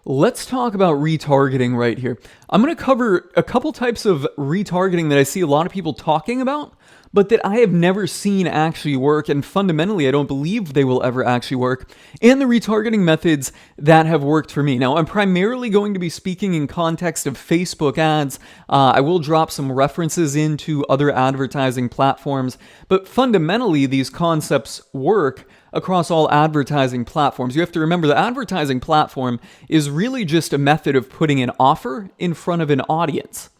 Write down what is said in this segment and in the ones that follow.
Let's talk about retargeting right here. I'm going to cover a couple types of retargeting that I see a lot of people talking about, but that I have never seen actually work, and fundamentally I don't believe they will ever actually work, and the retargeting methods that have worked for me. Now, I'm primarily going to be speaking in context of Facebook ads. I will drop some references into other advertising platforms, but fundamentally these concepts work across all advertising platforms. You have to remember the advertising platform is really just a method of putting an offer in front of an audience.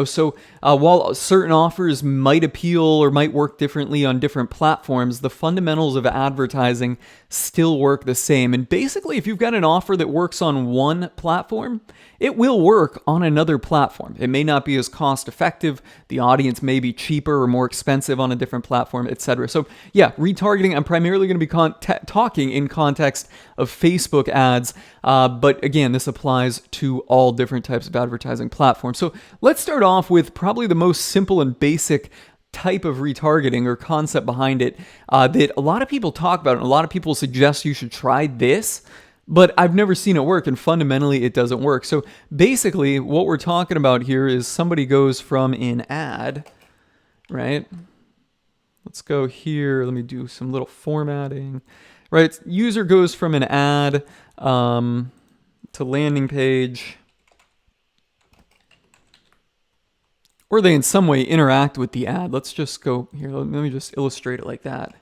So while certain offers might appeal or might work differently on different platforms, the fundamentals of advertising still work the same. And basically, if you've got an offer that works on one platform, it will work on another platform. It may not be as cost effective. The audience may be cheaper or more expensive on a different platform, etc. So yeah, retargeting, I'm primarily going to be talking in context of Facebook ads. But again, this applies to all different types of advertising platforms. So let's start off with probably the most simple and basic type of retargeting or concept behind it that a lot of people talk about, and a lot of people suggest you should try this, but I've never seen it work, and fundamentally it doesn't work. So basically what we're talking about here is somebody goes from an ad, right? Let's go here. Let me do some little formatting, right? User goes from an ad to landing page, or they in some way interact with the ad. Let's just go here. Let me just illustrate it like that.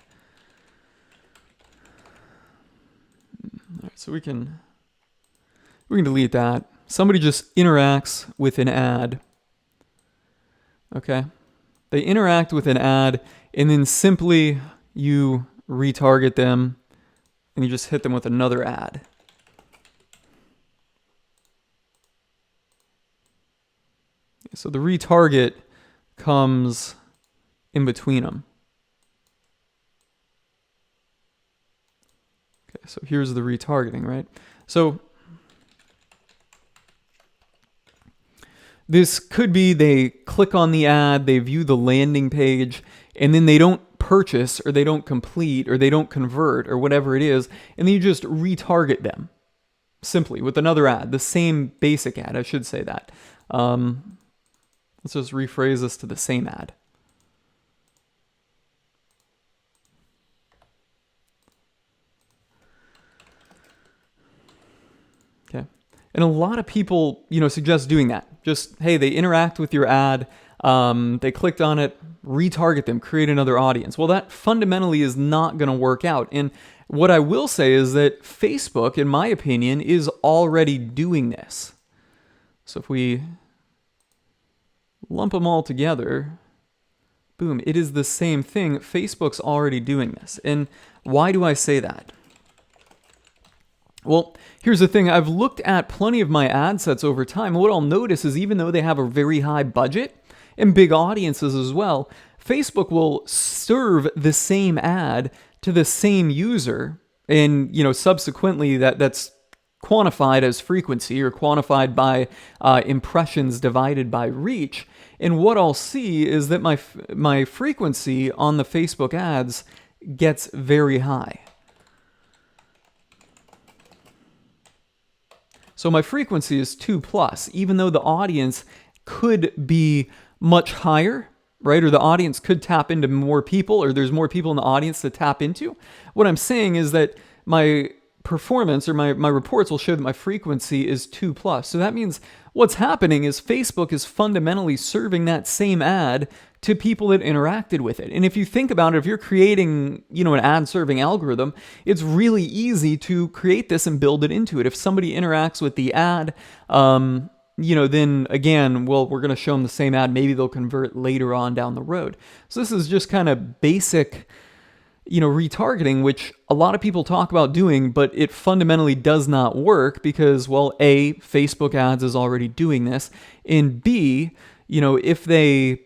All right, so we can delete that. Somebody just interacts with an ad. Okay. They interact with an ad, and then simply you retarget them and you just hit them with another ad. So the retarget comes in between them. Okay, so here's the retargeting, right? So this could be they click on the ad, they view the landing page, and then they don't purchase, or they don't complete, or they don't convert, or whatever it is, and then you just retarget them simply with another ad, the same basic ad, I should say that. Let's just rephrase this to the same ad. Okay. And a lot of people, suggest doing that. Just, hey, they interact with your ad, they clicked on it, retarget them, create another audience. Well, that fundamentally is not going to work out. And what I will say is that Facebook, in my opinion, is already doing this. So if we lump them all together, boom, it is the same thing. Facebook's already doing this. And why do I say that? Well, here's the thing. I've looked at plenty of my ad sets over time. What I'll notice is even though they have a very high budget and big audiences as well, Facebook will serve the same ad to the same user. And, subsequently that's quantified as frequency, or quantified by impressions divided by reach. And what I'll see is that my frequency on the Facebook ads gets very high. So my frequency is 2+, even though the audience could be much higher, right? Or the audience could tap into more people, or there's more people in the audience to tap into. What I'm saying is that my performance, or my reports will show that my frequency is 2+. So that means what's happening is Facebook is fundamentally serving that same ad to people that interacted with it. And if you think about it, if you're creating, an ad serving algorithm, it's really easy to create this and build it into it. If somebody interacts with the ad, then again, well, we're going to show them the same ad. Maybe they'll convert later on down the road. So this is just kind of basic retargeting, which a lot of people talk about doing, but it fundamentally does not work because, well, A, Facebook ads is already doing this, and B, if they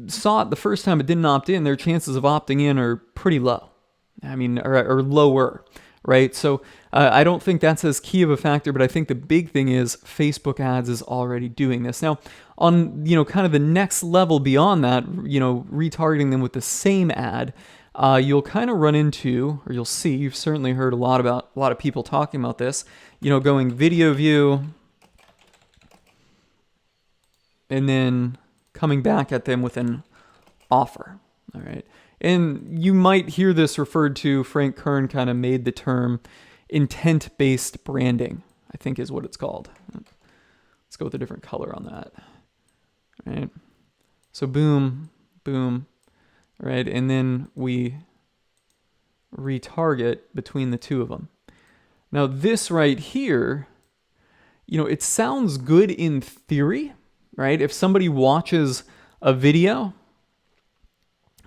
saw it the first time it didn't opt in, their chances of opting in are pretty low. Or lower, right? So I don't think that's as key of a factor, but I think the big thing is Facebook ads is already doing this. Now, on, kind of the next level beyond that, retargeting them with the same ad, you'll kind of run into, or you'll see, you've certainly heard a lot of people talking about this, going video view and then coming back at them with an offer. All right. And you might hear this referred to, Frank Kern kind of made the term intent-based branding, I think is what it's called. Let's go with a different color on that. All right. So boom, boom, right? And then we retarget between the two of them. Now this right here, it sounds good in theory, right? If somebody watches a video,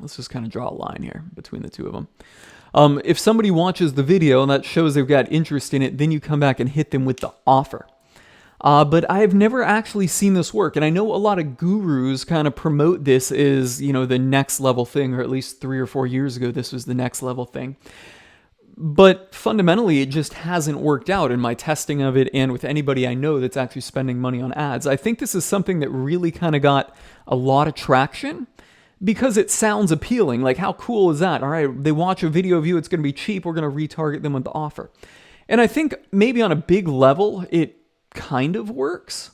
let's just kind of draw a line here between the two of them. If somebody watches the video and that shows they've got interest in it, then you come back and hit them with the offer. But I've never actually seen this work. And I know a lot of gurus kind of promote this as, the next level thing, or at least 3 or 4 years ago, this was the next level thing. But fundamentally, it just hasn't worked out in my testing of it and with anybody I know that's actually spending money on ads. I think this is something that really kind of got a lot of traction because it sounds appealing. Like, how cool is that? All right, they watch a video view, it's going to be cheap, we're going to retarget them with the offer. And I think maybe on a big level, it kind of works,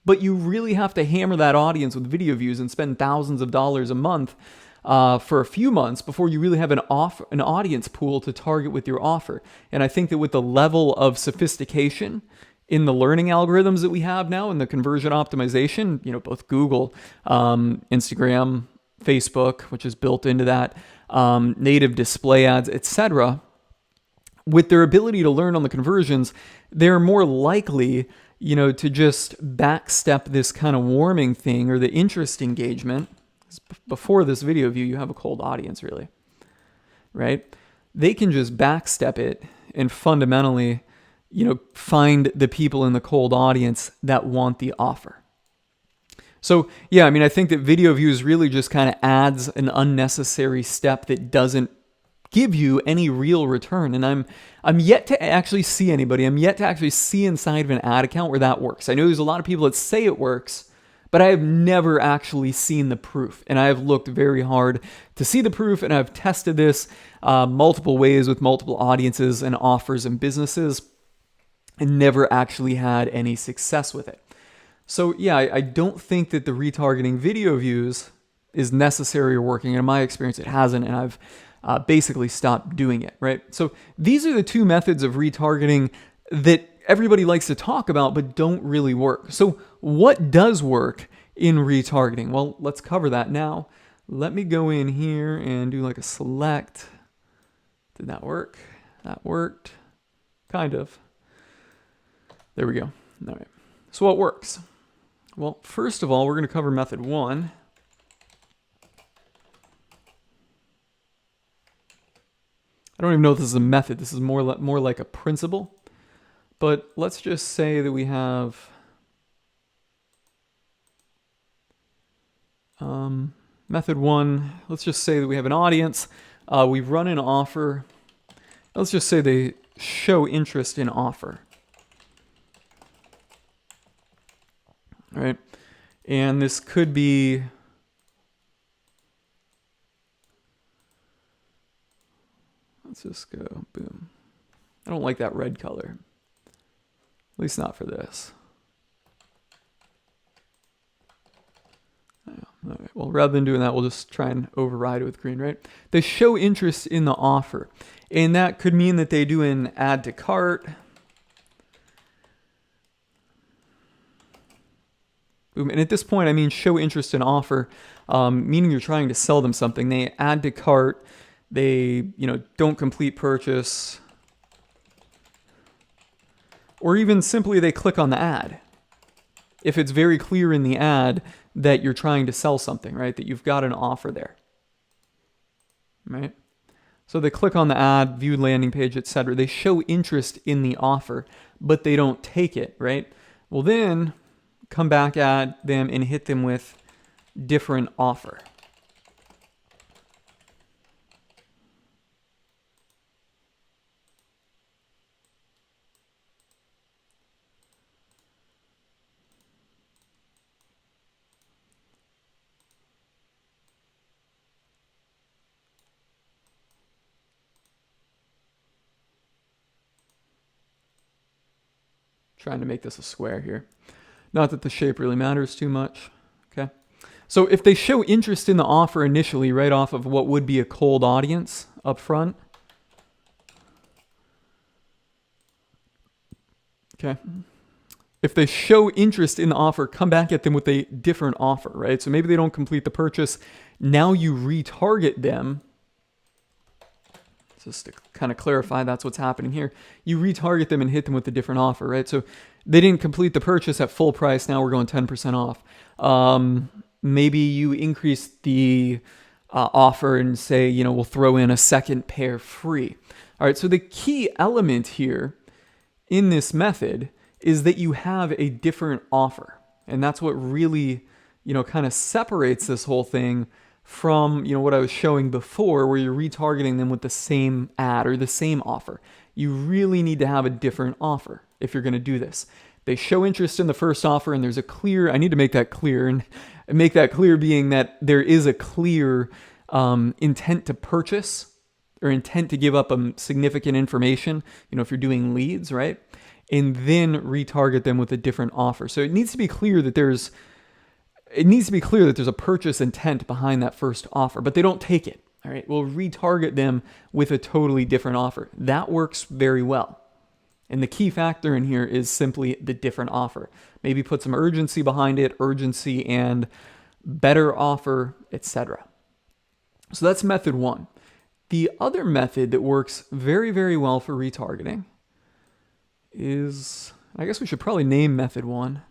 but you really have to hammer that audience with video views and spend thousands of dollars a month for a few months before you really have an audience pool to target with your offer. And I think that with the level of sophistication in the learning algorithms that we have now and the conversion optimization, both Google, Instagram, Facebook, which is built into that, native display ads, etc., with their ability to learn on the conversions, they're more likely, to just backstep this kind of warming thing or the interest engagement. Before this video view, you have a cold audience, really, right? They can just backstep it and fundamentally, find the people in the cold audience that want the offer. So, yeah, I think that video views really just kind of adds an unnecessary step that doesn't give you any real return. And I'm yet to actually see anybody. I'm yet to actually see inside of an ad account where that works. I know there's a lot of people that say it works, but I have never actually seen the proof. And I have looked very hard to see the proof, and I've tested this multiple ways with multiple audiences and offers and businesses, and never actually had any success with it. So yeah, I don't think that the retargeting video views is necessary or working. In my experience, it hasn't, and I've basically stopped doing it, right? So these are the two methods of retargeting that everybody likes to talk about but don't really work. So what does work in retargeting? Well, let's cover that now. Let me go in here and do like a select. Did that work? That worked. Kind of. There we go. All right. So what works? Well, first of all, we're going to cover method 1. I don't even know if this is a method. This is more like a principle. But let's just say that we have method 1. Let's just say that we have an audience. We run an offer. Let's just say they show interest in offer. All right. And this could be let's just go boom. I don't like that red color. At least not for this. All right. Well, rather than doing that, we'll just try and override it with green, right? They show interest in the offer. And that could mean that they do an add to cart. Boom. And at this point, I mean show interest in offer, meaning you're trying to sell them something. They add to cart. They, don't complete purchase. Or even simply they click on the ad. If it's very clear in the ad that you're trying to sell something, right? That you've got an offer there. Right? So they click on the ad, viewed landing page, etc. They show interest in the offer, but they don't take it, right? Well, then come back at them and hit them with different offer. Trying to make this a square here. Not that the shape really matters too much. Okay. So if they show interest in the offer initially, right off of what would be a cold audience up front. Okay. If they show interest in the offer, come back at them with a different offer, right? So maybe they don't complete the purchase. Now you retarget them. Just to kind of clarify, that's what's happening here. You retarget them and hit them with a different offer, right? So they didn't complete the purchase at full price. Now we're going 10% off. Maybe you increase the offer and say, you know, we'll throw in a second pair free. All right, so the key element here in this method is that you have a different offer. And that's what really, you know, kind of separates this whole thing from, you know, what I was showing before, where you're retargeting them with the same ad or the same offer. You really need to have a different offer if you're going to do this. They show interest in the first offer, and there's a clear, I need to make that clear, and make that clear being that there is a clear intent to purchase or intent to give up significant information, you know, if you're doing leads, right? And then retarget them with a different offer. So it needs to be clear that there's a purchase intent behind that first offer, but they don't take it. All right, we'll retarget them with a totally different offer. That works very well. And the key factor in here is simply the different offer. Maybe put some urgency behind it, urgency and better offer, etc. So that's method one. The other method that works very, very well for retargeting is, I guess we should probably name method one.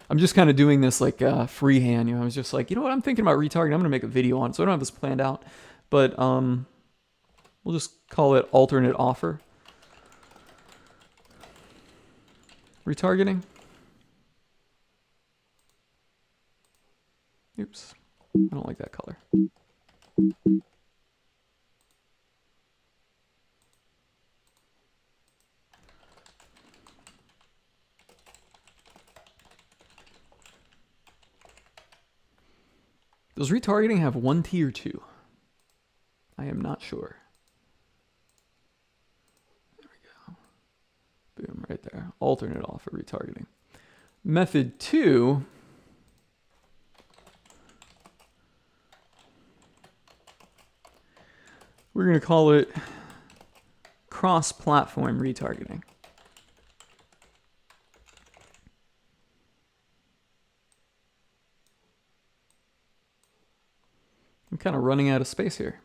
I'm just kind of doing this like freehand. You know, I was just like, you know what, I'm thinking about retargeting. I'm going to make a video on it, so I don't have this planned out. But we'll just call it alternate offer. Retargeting. Oops, I don't like that color. Does retargeting have one T or two? I am not sure. There we go. Boom, right there. Alternate offer retargeting. Method two. We're going to call it cross-platform retargeting. I'm kind of running out of space here.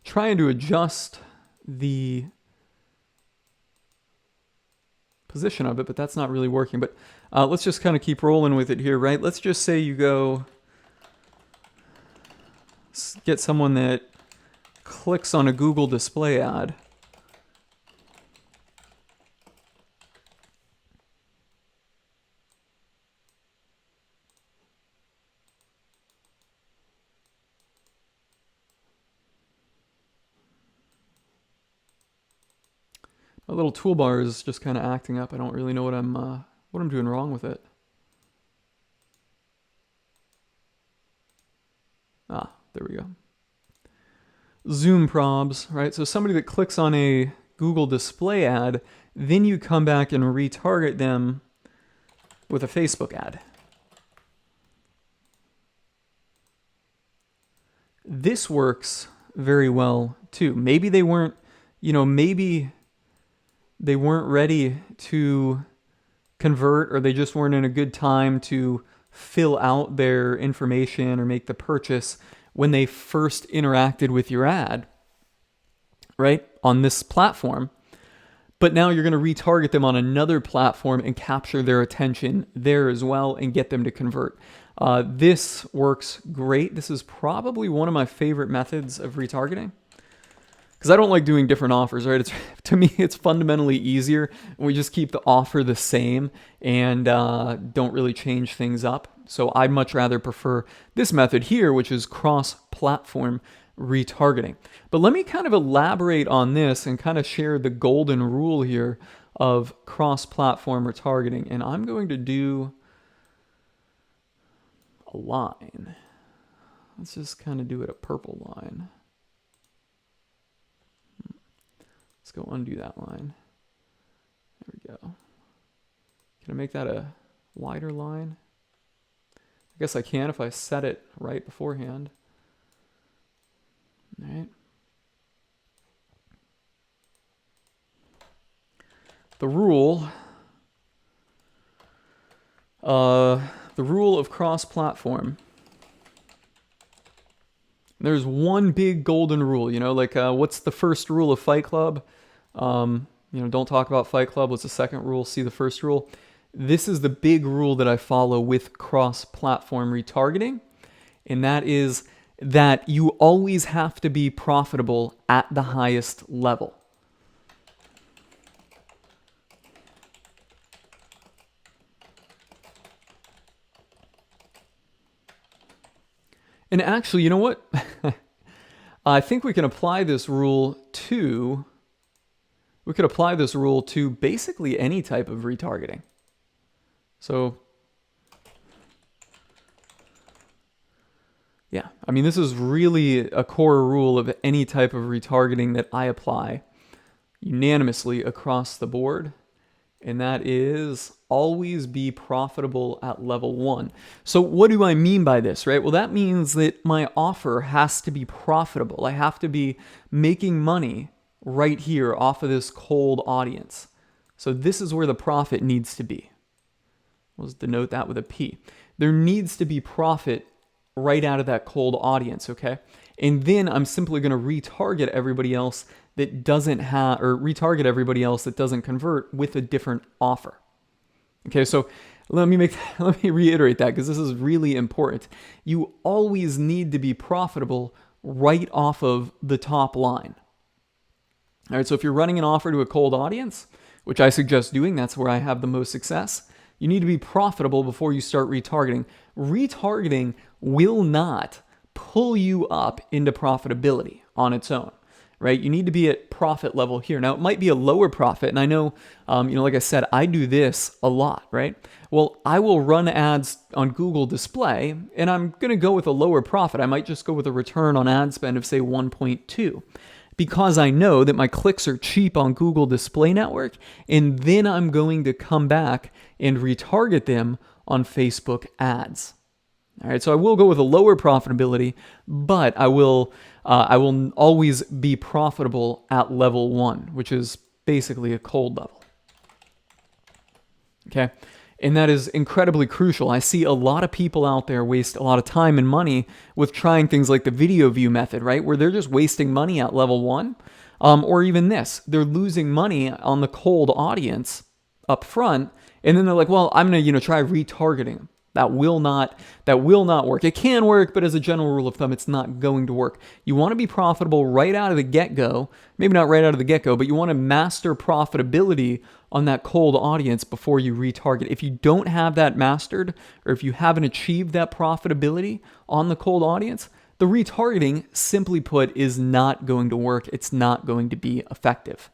Trying to adjust the position of it, but that's not really working. But let's just kind of keep rolling with it here, right? Let's just say you go get someone that clicks on a Google display ad. My little toolbar is just kind of acting up. I don't really know what I'm doing wrong with it. Ah, there we go. Zoom probs, right? So somebody that clicks on a Google display ad, then you come back and retarget them with a Facebook ad. This works very well too. Maybe they weren't, maybe they weren't ready to convert, or they just weren't in a good time to fill out their information or make the purchase when they first interacted with your ad, right, on this platform. But now you're going to retarget them on another platform and capture their attention there as well and get them to convert. This works great. This is probably one of my favorite methods of retargeting, because I don't like doing different offers, right? To me, it's fundamentally easier. We just keep the offer the same and don't really change things up. So I'd much rather prefer this method here, which is cross-platform retargeting. But let me kind of elaborate on this and kind of share the golden rule here of cross-platform retargeting. And I'm going to do a line. let's just kind of do it a purple line. Let's go undo that line. There we go. Can I make that a wider line? I guess I can if I set it right beforehand. All right. The rule of cross-platform. There's one big golden rule, you know, like what's the first rule of Fight Club? You know, don't talk about Fight Club. What's the second rule? See the first rule. This is the big rule that I follow with cross-platform retargeting, and that is that you always have to be profitable at the highest level. And actually, you know what? I think we can apply this rule to, basically any type of retargeting. So, yeah, I mean, this is really a core rule of any type of retargeting that I apply unanimously across the board. And that is always be profitable at level 1. So what do I mean by this, right? Well, that means that my offer has to be profitable. I have to be making money right here off of this cold audience. So this is where the profit needs to be. Let's denote that with a P. There needs to be profit right out of that cold audience, okay? And then I'm simply going to retarget everybody else that doesn't have, or retarget everybody else that doesn't convert with a different offer. Okay, so let me reiterate that because this is really important. You always need to be profitable right off of the top line. All right, so if you're running an offer to a cold audience, which I suggest doing, that's where I have the most success, you need to be profitable before you start retargeting. Retargeting will not pull you up into profitability on its own, right? You need to be at profit level here. Now, it might be a lower profit, and I know, like I said, I do this a lot, right? Well, I will run ads on Google Display, and I'm going to go with a lower profit. I might just go with a return on ad spend of, say, 1.2, because I know that my clicks are cheap on Google Display Network, and then I'm going to come back and retarget them on Facebook ads. All right, so I will go with a lower profitability, but I will always be profitable at level 1, which is basically a cold level. Okay, and that is incredibly crucial. I see a lot of people out there waste a lot of time and money with trying things like the video view method, right, where they're just wasting money at level 1, or even this, they're losing money on the cold audience up front, and then they're like, well, I'm gonna try retargeting them. That will not work. It can work, but as a general rule of thumb, it's not going to work. You want to be profitable right out of the get-go. Maybe not right out of the get-go, but you want to master profitability on that cold audience before you retarget. If you don't have that mastered, or if you haven't achieved that profitability on the cold audience, the retargeting, simply put, is not going to work. It's not going to be effective.